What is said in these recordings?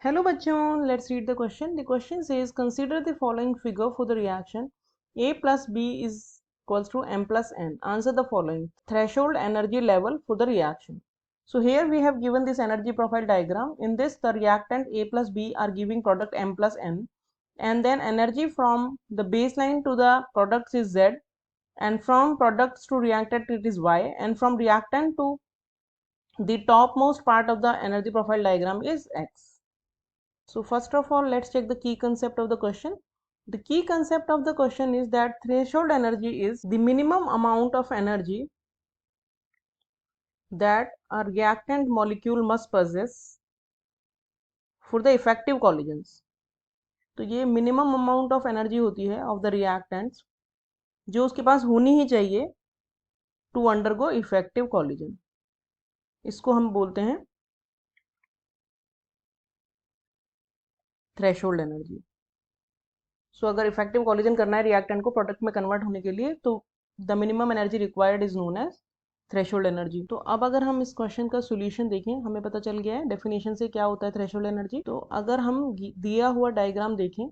Hello bachon, let's read the question. The question says consider the following figure for the reaction A plus B is equals to M plus N. Answer the following. Threshold energy level for the reaction. So here we have given this energy profile diagram. In this the reactant A plus B are giving product M plus N, and then energy from the baseline to the products is Z, and from products to reactant it is Y, and from reactant to the topmost part of the energy profile diagram is X. So first of all, let's check the key concept of the question. The key concept of the question is that threshold energy is the minimum amount of energy that a reactant molecule must possess for the effective collisions. तो ये minimum amount of energy होती है of the reactants जो उसके पास होनी ही चाहिए to undergo effective collision. इसको हम बोलते हैं थ्रेशोल्ड एनर्जी. सो अगर इफेक्टिव कॉलिजन करना है रिएक्टेंट को प्रोडक्ट में कन्वर्ट होने के लिए तो the minimum energy required is known as threshold energy. तो अब अगर हम इस क्वेश्चन का सोल्यूशन देखें, हमें पता चल गया है डेफिनेशन से क्या होता है थ्रेशोल्ड एनर्जी. तो अगर हम दिया हुआ डायग्राम देखें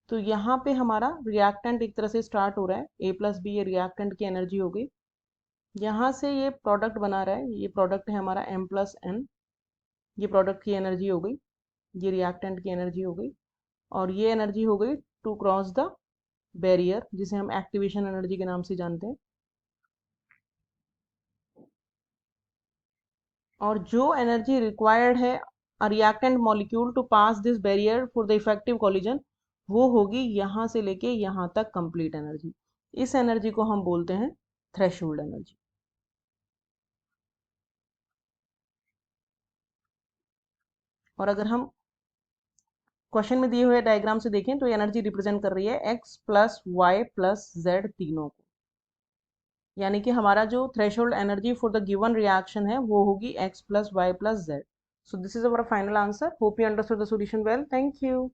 तो यहाँ पे हमारा रिएक्टेंट एक तरह से स्टार्ट हो रहा है. ए प्लस बी ये रिएक्टेंट की एनर्जी हो गई. यहाँ से ये प्रोडक्ट बना रहा है, ये प्रोडक्ट है हमारा एम प्लस एन. ये प्रोडक्ट की एनर्जी हो गई, ये रिएक्टेंट की एनर्जी हो गई, और ये एनर्जी हो गई टू क्रॉस द बैरियर जिसे हम एक्टिवेशन एनर्जी के नाम से जानते हैं. और जो एनर्जी रिक्वायर्ड है a reactant molecule to pass this barrier for the effective collision वो होगी यहाँ से लेके यहाँ तक कंप्लीट एनर्जी. इस एनर्जी को हम बोलते हैं थ्रेशोल्ड एनर्जी. और अगर हम क्वेश्चन में दिए हुए डायग्राम से देखें तो एनर्जी रिप्रेजेंट कर रही है x plus y plus z तीनों को. यानी कि हमारा जो threshold energy for the given reaction है वो होगी x plus y plus z. So this is our final answer. Hope you understood the solution well. Thank you.